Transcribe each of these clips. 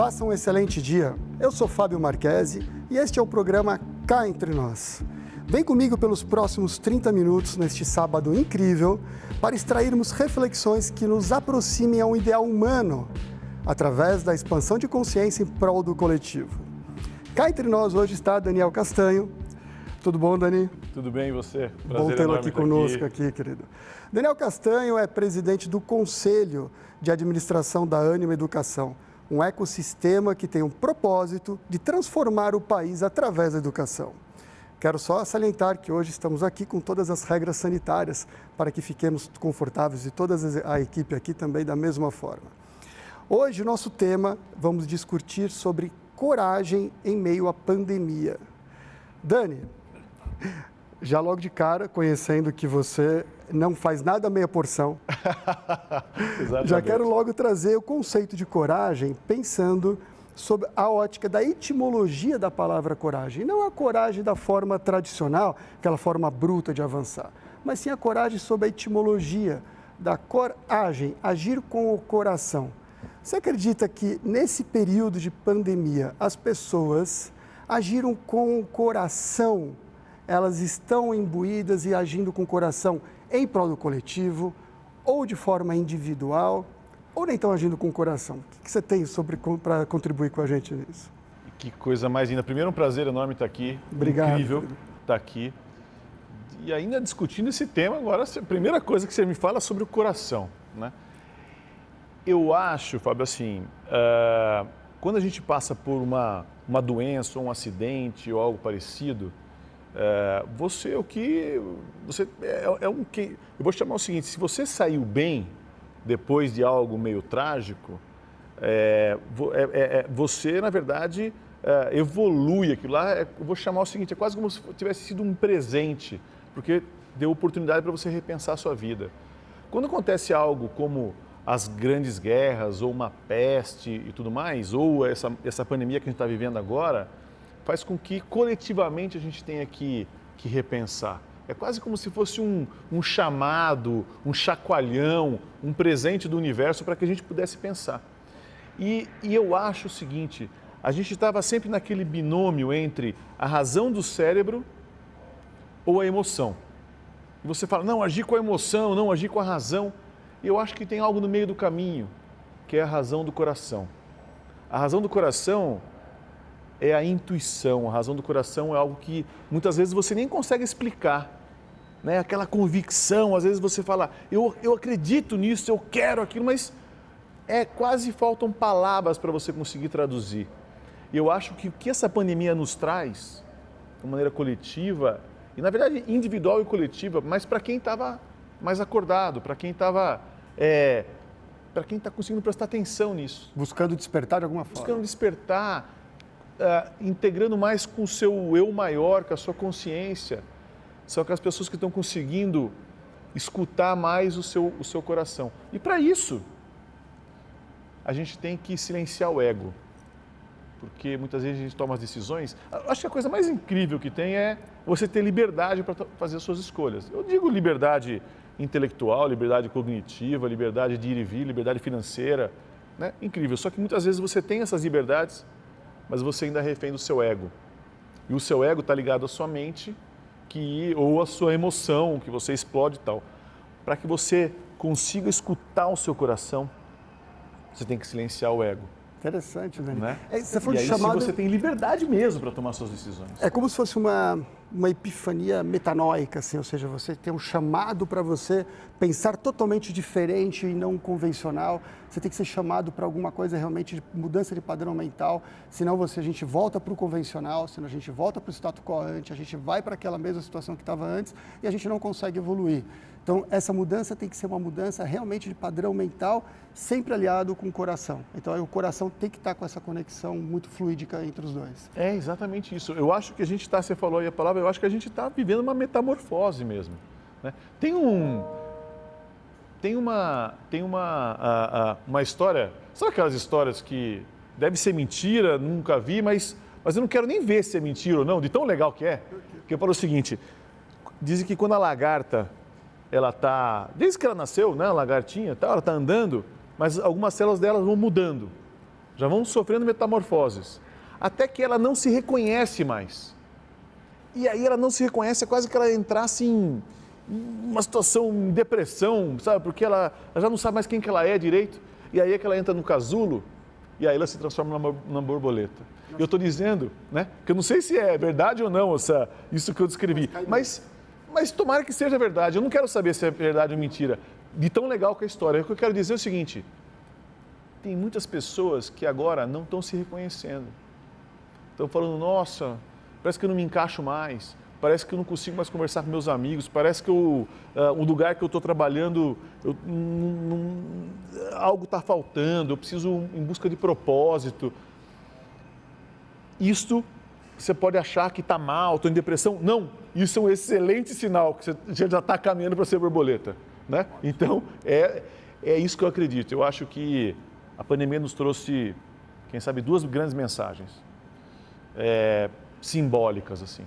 Faça um excelente dia. Eu sou Fábio Marchesi e este é o programa Cá Entre Nós. Vem comigo pelos próximos 30 minutos neste sábado incrível para extrairmos reflexões que nos aproximem a um ideal humano através da expansão de consciência em prol do coletivo. Cá entre nós hoje está Daniel Castanho. Tudo bom, Dani? Tudo bem, e você? Prazer bom tê-lo aqui conosco, querido. Daniel Castanho é presidente do Conselho de Administração da Ânima Educação, um ecossistema que tem um propósito de transformar o país através da educação. Quero só salientar que hoje estamos aqui com todas as regras sanitárias para que fiquemos confortáveis e toda a equipe aqui também da mesma forma. Hoje, o nosso tema, vamos discutir sobre coragem em meio à pandemia. Dani, já logo de cara, conhecendo que você não faz nada meia porção, já quero logo trazer o conceito de coragem, pensando sobre a ótica da etimologia da palavra coragem. Não a coragem da forma tradicional, aquela forma bruta de avançar, mas sim a coragem sob a etimologia da coragem, agir com o coração. Você acredita que nesse período de pandemia as pessoas agiram com o coração? Elas estão imbuídas e agindo com o coração em prol do coletivo, ou de forma individual, ou nem estão agindo com o coração? O que você tem para contribuir com a gente nisso? Que coisa mais linda. Primeiro, um prazer enorme estar aqui. Obrigado. Incrível estar aqui. E ainda discutindo esse tema, agora a primeira coisa que você me fala é sobre o coração, né? Eu acho, Fábio, assim, quando a gente passa por uma doença, ou um acidente, ou algo parecido, você eu vou chamar o seguinte: se você saiu bem depois de algo meio trágico, você, na verdade, evolui aquilo lá. Eu vou chamar o seguinte: é quase como se tivesse sido um presente, porque deu oportunidade para você repensar a sua vida. Quando acontece algo como as grandes guerras, ou uma peste e tudo mais, ou essa pandemia que a gente está vivendo agora, faz com que coletivamente a gente tenha que repensar. É quase como se fosse um chamado, um chacoalhão, um presente do universo para que a gente pudesse pensar. E eu acho o seguinte: a gente estava sempre naquele binômio entre a razão do cérebro ou a emoção. E você fala, não, agir com a emoção, não, agir com a razão. E eu acho que tem algo no meio do caminho, que é a razão do coração. A razão do coração é a intuição, a razão do coração é algo que muitas vezes você nem consegue explicar, né? Aquela convicção, às vezes você fala, eu acredito nisso, eu quero aquilo, mas quase faltam palavras para você conseguir traduzir. E eu acho que o que essa pandemia nos traz, de maneira coletiva, e na verdade individual e coletiva, mas para quem estava mais acordado, para quem estava... para quem está conseguindo prestar atenção nisso. Buscando despertar de alguma forma. Buscando despertar, integrando mais com o seu eu maior, com a sua consciência. São aquelas pessoas que estão conseguindo escutar mais o seu coração. E para isso, a gente tem que silenciar o ego. Porque muitas vezes a gente toma as decisões. Acho que a coisa mais incrível que tem é você ter liberdade para fazer as suas escolhas. Eu digo liberdade intelectual, liberdade cognitiva, liberdade de ir e vir, liberdade financeira, né? Incrível. Só que muitas vezes você tem essas liberdades, mas você ainda é refém do seu ego. E o seu ego está ligado à sua mente, ou à sua emoção, que você explode e tal. Para que você consiga escutar o seu coração, você tem que silenciar o ego. Interessante, Dani. Né? Você foi e aí, chamado... você tem liberdade mesmo para tomar suas decisões. É como se fosse uma epifania metanóica, assim, ou seja, você tem um chamado para você pensar totalmente diferente e não convencional. Você tem que ser chamado para alguma coisa realmente de mudança de padrão mental, senão a gente volta para o convencional, senão a gente volta para o status quo antes, a gente vai para aquela mesma situação que estava antes e a gente não consegue evoluir. Então, essa mudança tem que ser uma mudança realmente de padrão mental, sempre aliado com o coração. Então, o coração tem que estar com essa conexão muito fluídica entre os dois. É exatamente isso. Eu acho que a gente está, você falou aí a palavra, eu acho que a gente está vivendo uma metamorfose mesmo, né? Tem uma história, sabe aquelas histórias que deve ser mentira, nunca vi, mas eu não quero nem ver se é mentira ou não, de tão legal que é. Porque eu falo o seguinte, dizem que quando a lagarta, ela está, desde que ela nasceu, né, a lagartinha, ela está andando, mas algumas células dela vão mudando. já vão sofrendo metamorfoses, até que ela não se reconhece mais. E aí ela não se reconhece, é quase que ela entrasse em uma situação de depressão, sabe? Porque ela já não sabe mais quem que ela é direito. E aí é que ela entra no casulo e aí ela se transforma numa borboleta. Eu estou dizendo, né, que eu não sei se é verdade ou não isso que eu descrevi, mas tomara que seja verdade. Eu não quero saber se é verdade ou mentira. De tão legal que é a história. O que eu quero dizer é o seguinte: tem muitas pessoas que agora não estão se reconhecendo. Estão falando, nossa, parece que eu não me encaixo mais, parece que eu não consigo mais conversar com meus amigos, parece que o lugar que eu estou trabalhando, algo está faltando, eu preciso em busca de propósito. Isto você pode achar que está mal, estou em depressão. Não, isso é um excelente sinal que você já está caminhando para ser borboleta. Né? Então, é isso que eu acredito. Eu acho que a pandemia nos trouxe, quem sabe, duas grandes mensagens simbólicas, assim.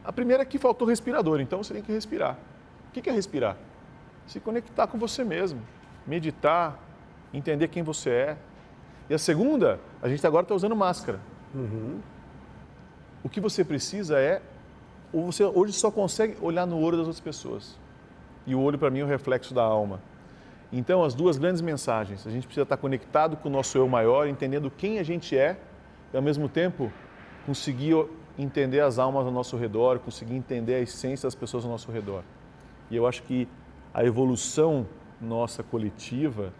A primeira é que faltou respirador, então você tem que respirar. O que é respirar? Se conectar com você mesmo, meditar, entender quem você é. E a segunda, a gente agora está usando máscara. Uhum. O que você precisa ou você hoje só consegue olhar no olho das outras pessoas. E o olho, para mim, é o reflexo da alma. Então, as duas grandes mensagens. A gente precisa estar conectado com o nosso eu maior, entendendo quem a gente é, e, ao mesmo tempo, conseguir entender as almas ao nosso redor, conseguir entender a essência das pessoas ao nosso redor. E eu acho que a evolução nossa coletiva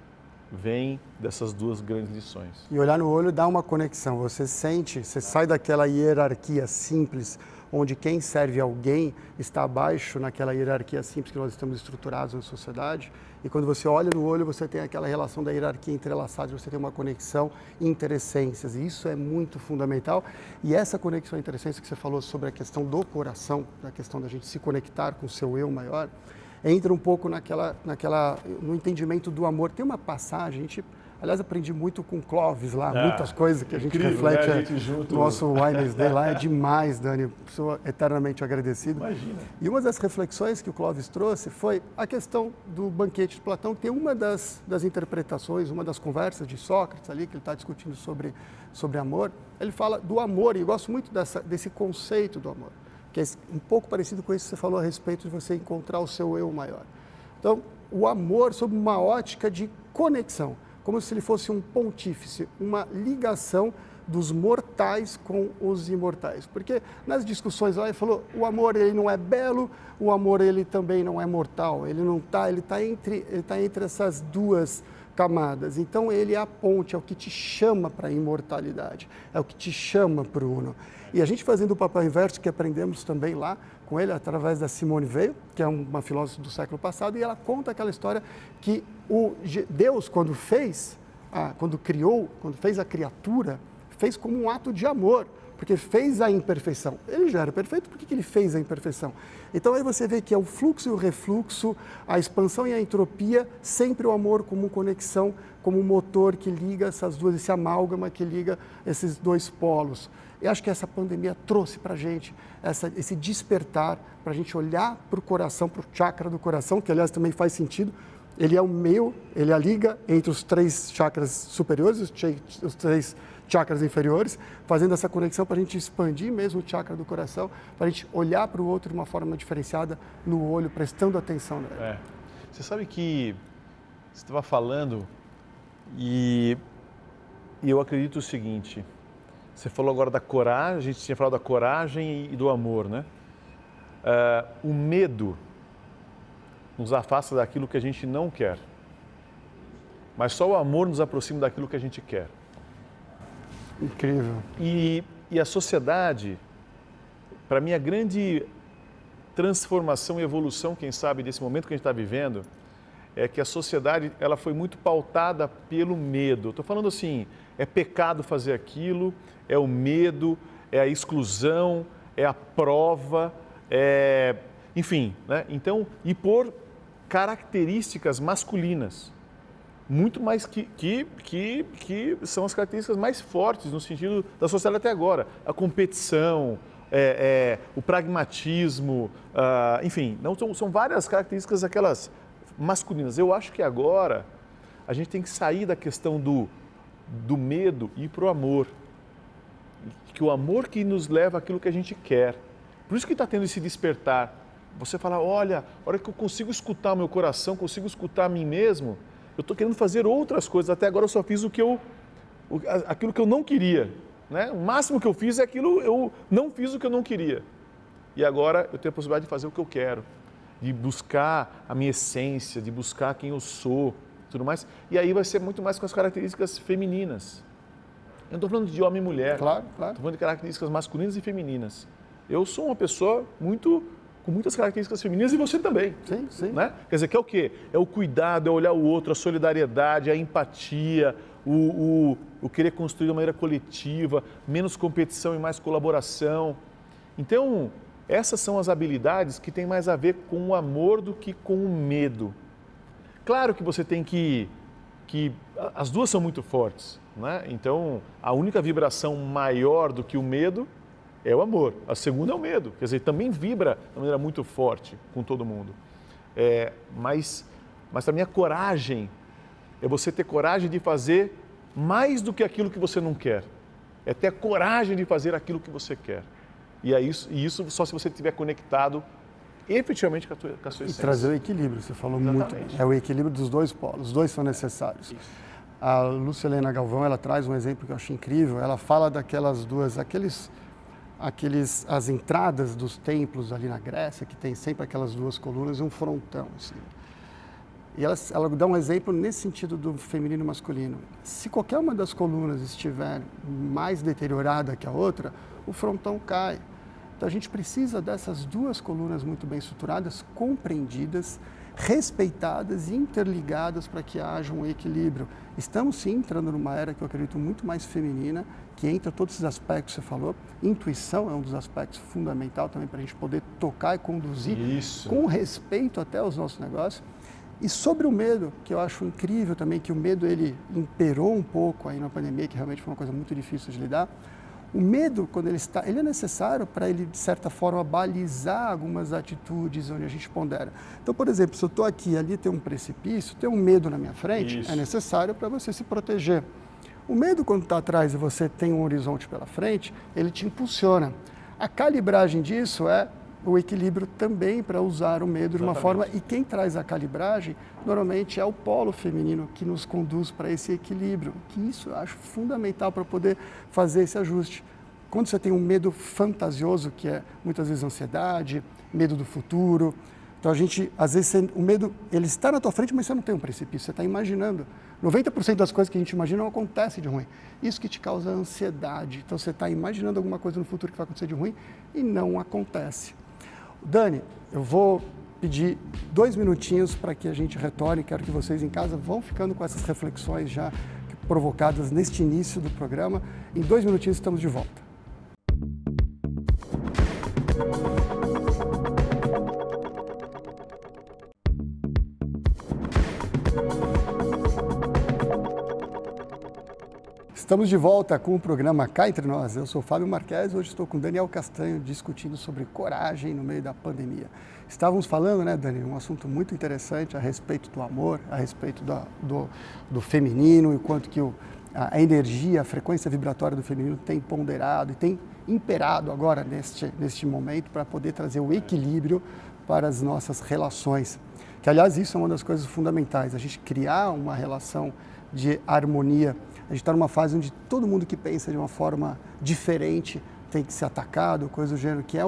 vem dessas duas grandes lições. E olhar no olho dá uma conexão. Você sente, você sai daquela hierarquia simples, onde quem serve alguém está abaixo naquela hierarquia simples que nós estamos estruturados na sociedade. E quando você olha no olho, você tem aquela relação da hierarquia entrelaçada, você tem uma conexão interessências. E isso é muito fundamental. E essa conexão interessência que você falou sobre a questão do coração, da questão da gente se conectar com o seu eu maior, entra um pouco no entendimento do amor. Tem uma passagem, aliás, aprendi muito com Clóvis lá, muitas coisas que a gente reflete, né? Junto. Nosso Wednesday lá é demais, Dani, sou eternamente agradecido. Imagina. E uma das reflexões que o Clóvis trouxe foi a questão do banquete de Platão, que tem uma das interpretações, uma das conversas de Sócrates ali, que ele está discutindo sobre amor, ele fala do amor, e eu gosto muito desse conceito do amor, que é um pouco parecido com isso que você falou a respeito de você encontrar o seu eu maior. Então, o amor sob uma ótica de conexão, como se ele fosse um pontífice, uma ligação dos mortais com os imortais. Porque nas discussões lá ele falou, o amor ele não é belo, o amor ele também não é mortal, ele está entre essas duas camadas. Então ele é a ponte, é o que te chama para a imortalidade, é o que te chama para o uno. E a gente fazendo o papel inverso, que aprendemos também lá com ele, através da Simone Weil, que é uma filósofa do século passado, e ela conta aquela história que Deus, quando fez a criatura, fez como um ato de amor, porque fez a imperfeição. Ele já era perfeito, por que ele fez a imperfeição? Então aí você vê que é o fluxo e o refluxo, a expansão e a entropia, sempre o amor como conexão, como um motor que liga essas duas, esse amálgama que liga esses dois polos. Eu acho que essa pandemia trouxe para a gente esse despertar, para a gente olhar para o coração, para o chakra do coração, que aliás também faz sentido. Ele é o meio, ele é a liga entre os três chakras superiores, os três chakras inferiores, fazendo essa conexão para a gente expandir mesmo o chakra do coração, para a gente olhar para o outro de uma forma diferenciada no olho, prestando atenção nele. Você sabe que você estava falando e eu acredito o seguinte, você falou agora da coragem, a gente tinha falado da coragem e do amor, né? O medo nos afasta daquilo que a gente não quer, mas só o amor nos aproxima daquilo que a gente quer. Incrível. E a sociedade, para mim, a grande transformação e evolução, quem sabe, desse momento que a gente está vivendo, é que a sociedade ela foi muito pautada pelo medo. Estou falando assim, é pecado fazer aquilo, é o medo, é a exclusão, é a prova, enfim, né? Então, e por características masculinas, muito mais que são as características mais fortes no sentido da sociedade até agora. A competição, o pragmatismo, enfim, não, são várias características aquelas masculinas. Eu acho que agora a gente tem que sair da questão do do medo ir para o amor. Que o amor que nos leva àquilo que a gente quer. Por isso que está tendo esse despertar. Você fala, olha, a hora que eu consigo escutar o meu coração, consigo escutar a mim mesmo, eu estou querendo fazer outras coisas. Até agora eu só fiz aquilo que eu não queria. Né? O máximo que eu fiz é aquilo, eu não fiz o que eu não queria. E agora eu tenho a possibilidade de fazer o que eu quero. De buscar a minha essência, de buscar quem eu sou, tudo mais. E aí vai ser muito mais com as características femininas. Eu não estou falando de homem e mulher. Claro. Estou falando de características masculinas e femininas. Eu sou uma pessoa com muitas características femininas e você também. Sim. Né? Quer dizer, que é o quê? É o cuidado, é olhar o outro, a solidariedade, a empatia, o querer construir de uma maneira coletiva, menos competição e mais colaboração. Então, essas são as habilidades que têm mais a ver com o amor do que com o medo. Claro que você tem que as duas são muito fortes, né? Então, a única vibração maior do que o medo é o amor. A segunda é o medo. Quer dizer, também vibra de maneira muito forte com todo mundo. Mas a minha coragem é você ter coragem de fazer mais do que aquilo que você não quer. É ter a coragem de fazer aquilo que você quer. E isso só se você estiver conectado efetivamente com a sua essência. E trazer o equilíbrio, você falou. Exatamente. Muito bem. É o equilíbrio dos dois polos, os dois são necessários. Isso. A Lúcia Helena Galvão, ela traz um exemplo que eu acho incrível, ela fala daquelas duas, as entradas dos templos ali na Grécia, que tem sempre aquelas duas colunas e um frontão, assim. E ela dá um exemplo nesse sentido do feminino e masculino. Se qualquer uma das colunas estiver mais deteriorada que a outra, o frontão cai. Então a gente precisa dessas duas colunas muito bem estruturadas, compreendidas, respeitadas e interligadas para que haja um equilíbrio. Estamos sim entrando numa era que eu acredito muito mais feminina, que entra todos esses aspectos que você falou. Intuição é um dos aspectos fundamentais também para a gente poder tocar e conduzir com respeito até aos nossos negócios. E sobre o medo, que eu acho incrível também, que o medo ele imperou um pouco aí na pandemia, que realmente foi uma coisa muito difícil de lidar. O medo, quando ele é necessário para ele, de certa forma, balizar algumas atitudes onde a gente pondera. Então, por exemplo, se eu estou aqui, ali tem um precipício, tem um medo na minha frente, é necessário para você se proteger. O medo, quando está atrás e você tem um horizonte pela frente, ele te impulsiona. A calibragem disso é o equilíbrio também para usar o medo de uma forma, e quem traz a calibragem normalmente é o polo feminino que nos conduz para esse equilíbrio, que isso eu acho fundamental para poder fazer esse ajuste. Quando você tem um medo fantasioso, que é muitas vezes ansiedade, medo do futuro, então a gente, às vezes, o medo, ele está na tua frente, mas você não tem um precipício, você está imaginando. 90% das coisas que a gente imagina não acontece de ruim. Isso que te causa ansiedade. Então você está imaginando alguma coisa no futuro que vai acontecer de ruim e não acontece. Dani, eu vou pedir 2 minutinhos para que a gente retorne. Quero que vocês em casa vão ficando com essas reflexões já provocadas neste início do programa. Em 2 minutinhos estamos de volta. Estamos de volta com o programa Cá Entre Nós. Eu sou Fábio Marques, hoje estou com Daniel Castanho discutindo sobre coragem no meio da pandemia. Estávamos falando, né, Dani, um assunto muito interessante a respeito do amor, a respeito do feminino, e quanto que a energia, a frequência vibratória do feminino tem ponderado e tem imperado agora neste momento para poder trazer o equilíbrio para as nossas relações. Que, aliás, isso é uma das coisas fundamentais, a gente criar uma relação de harmonia. A gente está numa fase onde todo mundo que pensa de uma forma diferente tem que ser atacado, coisa do gênero, que é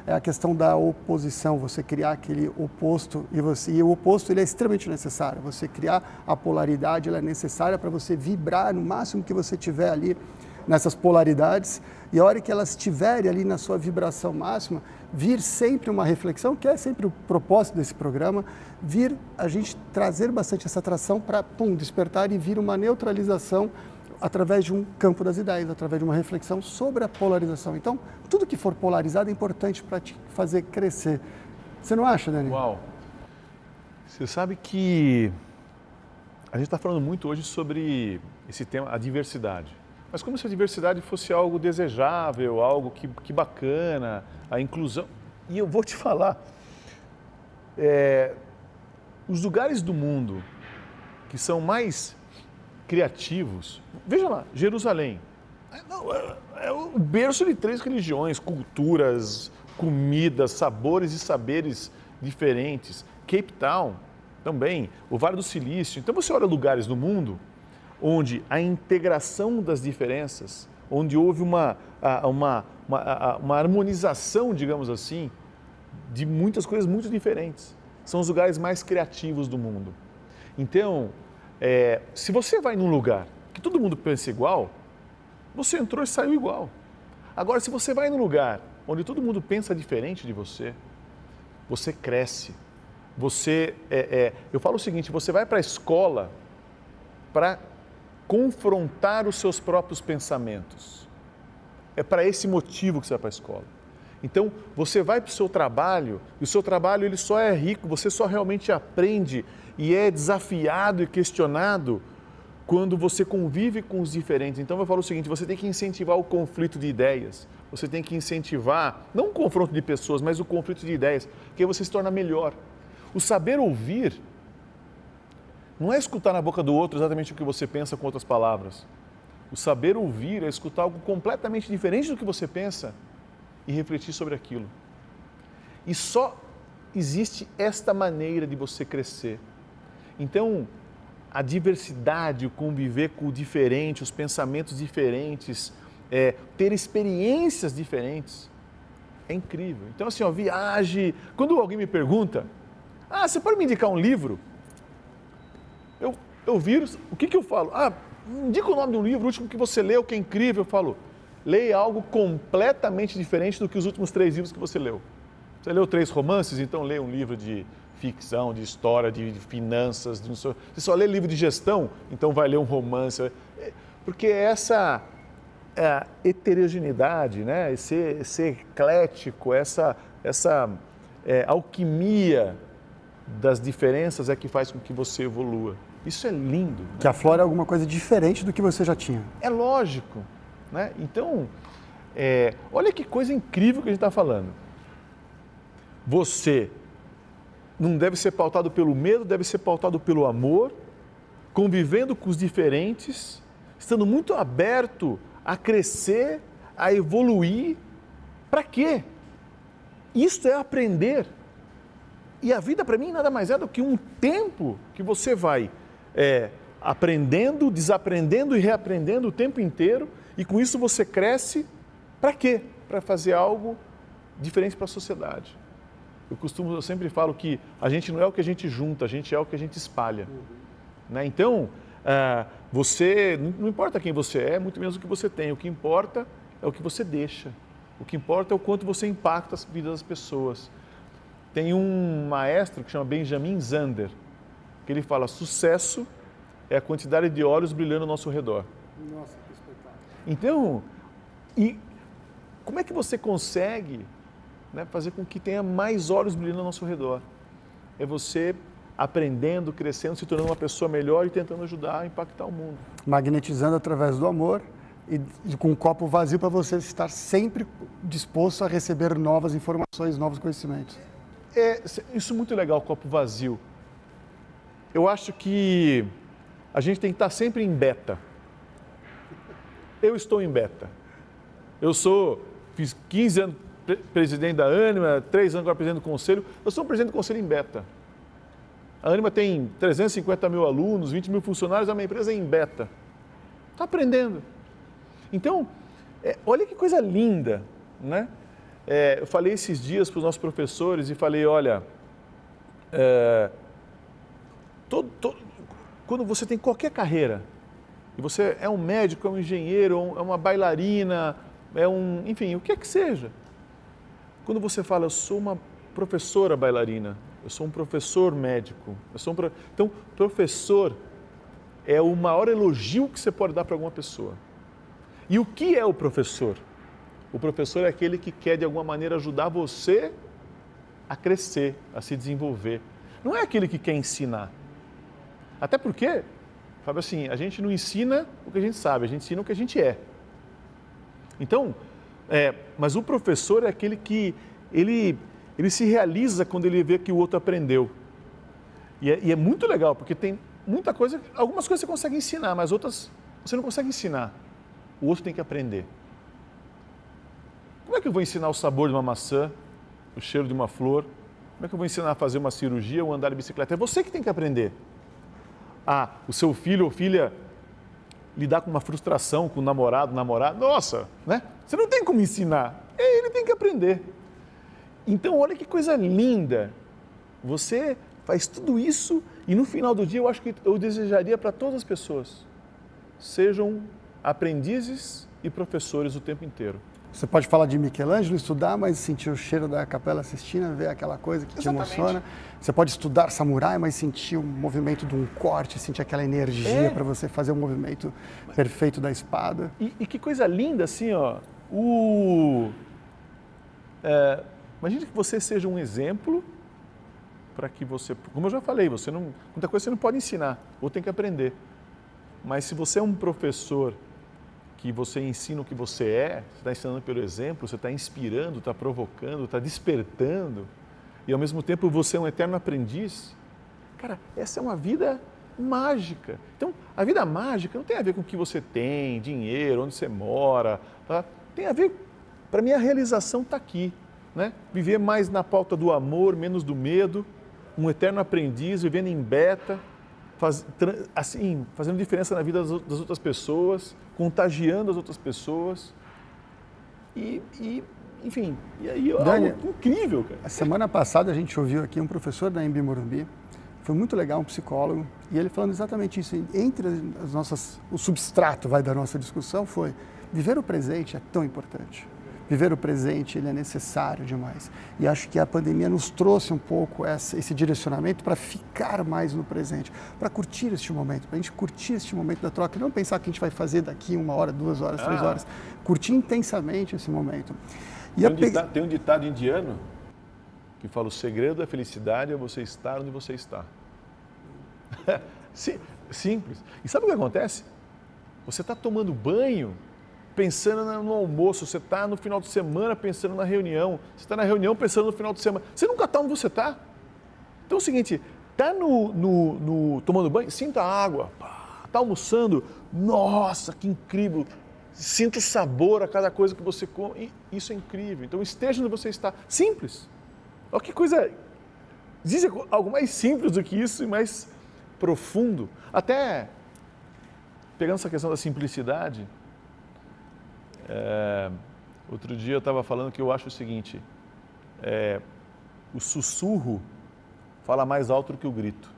a questão da oposição, você criar aquele oposto, e o oposto ele é extremamente necessário, você criar a polaridade, ela é necessária para você vibrar no máximo que você tiver ali nessas polaridades, e a hora que elas estiverem ali na sua vibração máxima, vir sempre uma reflexão, que é sempre o propósito desse programa, vir a gente trazer bastante essa atração para despertar e vir uma neutralização através de um campo das ideias, através de uma reflexão sobre a polarização. Então, tudo que for polarizado é importante para te fazer crescer. Você não acha, Dani? Uau! Você sabe que a gente está falando muito hoje sobre esse tema, a diversidade. Mas como se a diversidade fosse algo desejável, algo que bacana, a inclusão. E eu vou te falar, os lugares do mundo que são mais criativos. Veja lá, Jerusalém. É o berço de 3 religiões, culturas, comidas, sabores e saberes diferentes. Cape Town também, o Vale do Silício. Então você olha lugares no mundo onde a integração das diferenças, onde houve uma harmonização, digamos assim, de muitas coisas muito diferentes. São os lugares mais criativos do mundo. Então, se você vai num lugar que todo mundo pensa igual, você entrou e saiu igual. Agora, se você vai num lugar onde todo mundo pensa diferente de você, você cresce. Eu falo o seguinte, você vai para a escola para confrontar os seus próprios pensamentos. É para esse motivo que você vai para a escola. Então, você vai para o seu trabalho, e o seu trabalho ele só é rico, você só realmente aprende e é desafiado e questionado quando você convive com os diferentes. Então, eu falo o seguinte, você tem que incentivar o conflito de ideias, você tem que incentivar, não o confronto de pessoas, mas o conflito de ideias, que aí você se torna melhor. O saber ouvir não é escutar na boca do outro exatamente o que você pensa com outras palavras. O saber ouvir é escutar algo completamente diferente do que você pensa e refletir sobre aquilo. E só existe esta maneira de você crescer. Então, a diversidade, o conviver com o diferente, os pensamentos diferentes, ter experiências diferentes, é incrível. Então, assim, viaje. Quando alguém me pergunta, você pode me indicar um livro? Eu viro, o que eu falo? Indica o nome de um livro, o último que você leu, que é incrível. Eu falo, leia algo completamente diferente do que os últimos 3 livros que você leu. Você leu 3 romances, então leia um livro de ficção, de história, de finanças. Você só lê livro de gestão, então vai ler um romance. Porque essa heterogeneidade, né? Esse eclético, essa alquimia das diferenças é que faz com que você evolua. Isso é lindo. Né? Que aflora alguma coisa diferente do que você já tinha. É lógico. Né? Então, olha que coisa incrível que a gente está falando. Você não deve ser pautado pelo medo, deve ser pautado pelo amor, convivendo com os diferentes, estando muito aberto a crescer, a evoluir. Para quê? Isto é aprender. E a vida, para mim, nada mais é do que um tempo que você vai aprendendo, desaprendendo e reaprendendo o tempo inteiro, e com isso você cresce. Para quê? Para fazer algo diferente para a sociedade. Eu sempre falo que a gente não é o que a gente junta, a gente é o que a gente espalha. Né? Então, você, não importa quem você é, muito menos o que você tem, o que importa é o que você deixa. O que importa é o quanto você impacta a vida das pessoas. Tem um maestro que chama Benjamin Zander, que ele fala, sucesso é a quantidade de olhos brilhando ao nosso redor. Nossa, que espetáculo. Então, como é que você consegue, né, fazer com que tenha mais olhos brilhando ao nosso redor? É você aprendendo, crescendo, se tornando uma pessoa melhor e tentando ajudar a impactar o mundo. Magnetizando através do amor e com um copo vazio para você estar sempre disposto a receber novas informações, novos conhecimentos. Isso é muito legal, o copo vazio. Eu acho que a gente tem que estar sempre em beta. Eu estou em beta. Fiz 15 anos presidente da Ânima, 3 anos agora presidente do conselho. Eu sou um presidente do conselho em beta. A Ânima tem 350 mil alunos, 20 mil funcionários, a minha empresa é em beta. Está aprendendo. Então, olha que coisa linda, né? Eu falei esses dias para os nossos professores e falei, olha, quando você tem qualquer carreira, e você é um médico, é um engenheiro, é uma bailarina, enfim, o que é que seja. Quando você fala, eu sou uma professora bailarina, eu sou um professor médico, então, professor é o maior elogio que você pode dar para alguma pessoa. E o que é o professor? O professor é aquele que quer, de alguma maneira, ajudar você a crescer, a se desenvolver. Não é aquele que quer ensinar. Até porque, Fábio, assim, a gente não ensina o que a gente sabe, a gente ensina o que a gente é. Então, mas o professor é aquele que ele se realiza quando ele vê que o outro aprendeu. E é muito legal, porque tem algumas coisas você consegue ensinar, mas outras você não consegue ensinar. O outro tem que aprender. Como é que eu vou ensinar o sabor de uma maçã, o cheiro de uma flor? Como é que eu vou ensinar a fazer uma cirurgia ou andar de bicicleta? É você que tem que aprender. O seu filho ou filha lidar com uma frustração com o namorado, nossa, né? Você não tem como ensinar, ele tem que aprender. Então, olha que coisa linda. Você faz tudo isso e no final do dia eu acho que eu desejaria para todas as pessoas, sejam aprendizes e professores o tempo inteiro. Você pode falar de Michelangelo, estudar, mas sentir o cheiro da Capela Sistina, ver aquela coisa que te emociona. Você pode estudar samurai, mas sentir o movimento de um corte, sentir aquela energia para você fazer o movimento perfeito da espada. E que coisa linda, assim, ó. Imagine que você seja um exemplo para que você... Como eu já falei, muita coisa você não pode ensinar, ou tem que aprender. Mas se você é um professor que você ensina o que você está ensinando pelo exemplo, você está inspirando, está provocando, está despertando, e ao mesmo tempo você é um eterno aprendiz, cara, essa é uma vida mágica. Então, a vida mágica não tem a ver com o que você tem, dinheiro, onde você mora, tá? Tem a ver, para mim, a realização está aqui, né? Viver mais na pauta do amor, menos do medo, um eterno aprendiz, vivendo em beta, fazendo diferença na vida das outras pessoas, contagiando as outras pessoas enfim, Dani, algo incrível, cara. A semana passada a gente ouviu aqui um professor da Embi Morumbi, foi muito legal, um psicólogo, e ele falando exatamente isso. Entre o substrato da nossa discussão foi viver o presente é tão importante. Viver o presente, ele é necessário demais. E acho que a pandemia nos trouxe um pouco esse direcionamento para ficar mais no presente, para curtir este momento, para a gente curtir este momento da troca, e não pensar que a gente vai fazer daqui 1 hora, 2 horas, 3 horas. Curtir intensamente esse momento. Tem um ditado indiano que fala: o segredo da felicidade é você estar onde você está. Simples. E sabe o que acontece? Você está tomando banho pensando no almoço, você está no final de semana pensando na reunião, você está na reunião pensando no final de semana. Você nunca está onde você está. Então é o seguinte, está tomando banho, sinta a água, está almoçando, nossa, que incrível, sinta o sabor a cada coisa que você come, isso é incrível. Então esteja onde você está, simples. Olha que coisa, existe algo mais simples do que isso e mais profundo. Até pegando essa questão da simplicidade, outro dia eu estava falando que eu acho o seguinte, o sussurro fala mais alto do que o grito.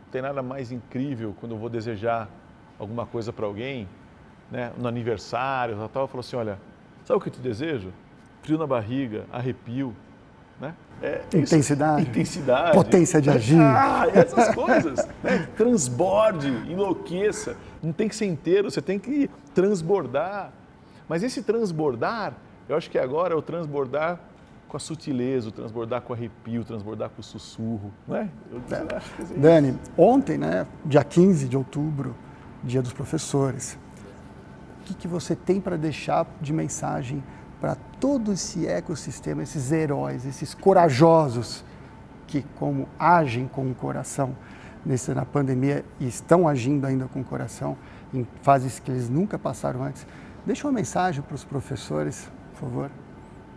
Não tem nada mais incrível quando eu vou desejar alguma coisa para alguém, né, no aniversário, eu falo assim, olha, sabe o que eu te desejo? Frio na barriga, arrepio, né? Intensidade, potência de agir. Essas coisas, né? Transborde, enlouqueça. Não tem que ser inteiro, você tem que transbordar. Mas esse transbordar, eu acho que agora é o transbordar com a sutileza, o transbordar com o arrepio, o transbordar com o sussurro, não é? Acho que Dani, ontem, né, dia 15 de outubro, Dia dos Professores, o que você tem para deixar de mensagem para todo esse ecossistema, esses heróis, esses corajosos que como agem com o coração na pandemia e estão agindo ainda com o coração em fases que eles nunca passaram antes? Deixa uma mensagem para os professores, por favor.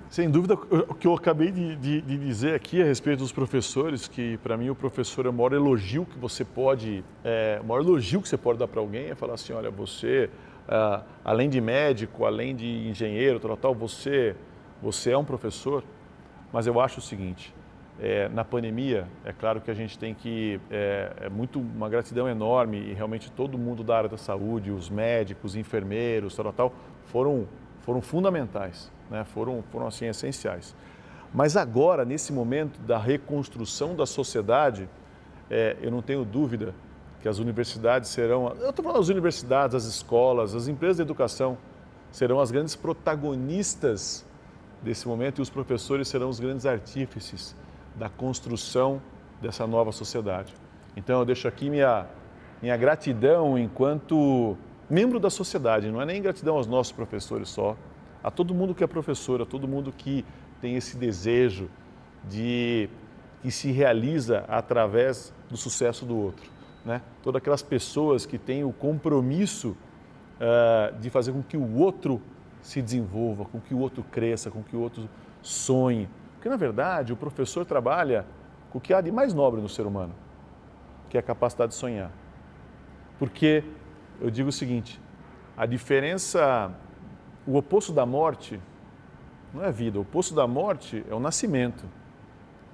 Sem dúvida, o que eu acabei de dizer aqui a respeito dos professores, que para mim o professor é o maior elogio que você pode, dar para alguém, é falar assim, olha, você, além de médico, além de engenheiro, você é um professor, mas eu acho o seguinte, na pandemia, é claro que a gente tem que, uma gratidão enorme e realmente todo mundo da área da saúde, os médicos, enfermeiros, foram fundamentais, né? Foram assim, essenciais. Mas agora, nesse momento da reconstrução da sociedade, eu não tenho dúvida que as universidades serão, eu estou falando das universidades, as escolas, as empresas de educação, serão as grandes protagonistas desse momento e os professores serão os grandes artífices da construção dessa nova sociedade. Então eu deixo aqui minha gratidão enquanto membro da sociedade, não é nem gratidão aos nossos professores só, a todo mundo que é professor, a todo mundo que tem esse desejo que se realiza através do sucesso do outro, né? Todas aquelas pessoas que têm o compromisso de fazer com que o outro se desenvolva, com que o outro cresça, com que o outro sonhe. Porque, na verdade, o professor trabalha com o que há de mais nobre no ser humano, que é a capacidade de sonhar. Porque eu digo o seguinte, a diferença, o oposto da morte não é a vida, o oposto da morte é o nascimento.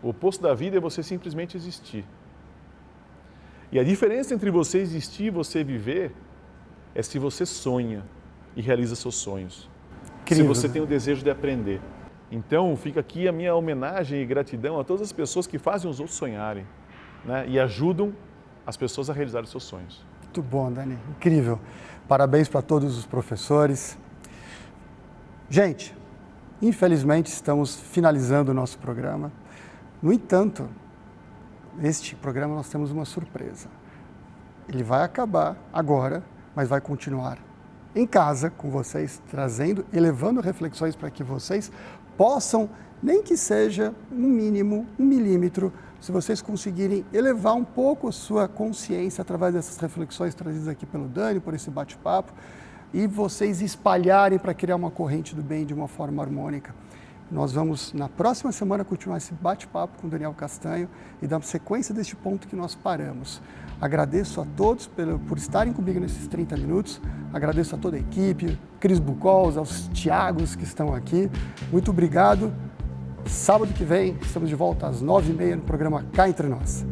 O oposto da vida é você simplesmente existir. E a diferença entre você existir e você viver é se você sonha e realiza seus sonhos. Incrível, se você tem o desejo de aprender. Então, fica aqui a minha homenagem e gratidão a todas as pessoas que fazem os outros sonharem, né? E ajudam as pessoas a realizar os seus sonhos. Muito bom, Dani. Incrível. Parabéns para todos os professores. Gente, infelizmente estamos finalizando o nosso programa. No entanto, neste programa nós temos uma surpresa. Ele vai acabar agora, mas vai continuar em casa com vocês, trazendo e levando reflexões para que vocês possam, nem que seja um mínimo, 1 milímetro, se vocês conseguirem elevar um pouco a sua consciência através dessas reflexões trazidas aqui pelo Dani, por esse bate-papo, e vocês espalharem para criar uma corrente do bem de uma forma harmônica. Nós vamos, na próxima semana, continuar esse bate-papo com o Daniel Castanho e dar sequência deste ponto que nós paramos. Agradeço a todos por estarem comigo nesses 30 minutos. Agradeço a toda a equipe, Cris Bucols, aos Thiagos que estão aqui. Muito obrigado. Sábado que vem, estamos de volta às 9h30 no programa Cá Entre Nós.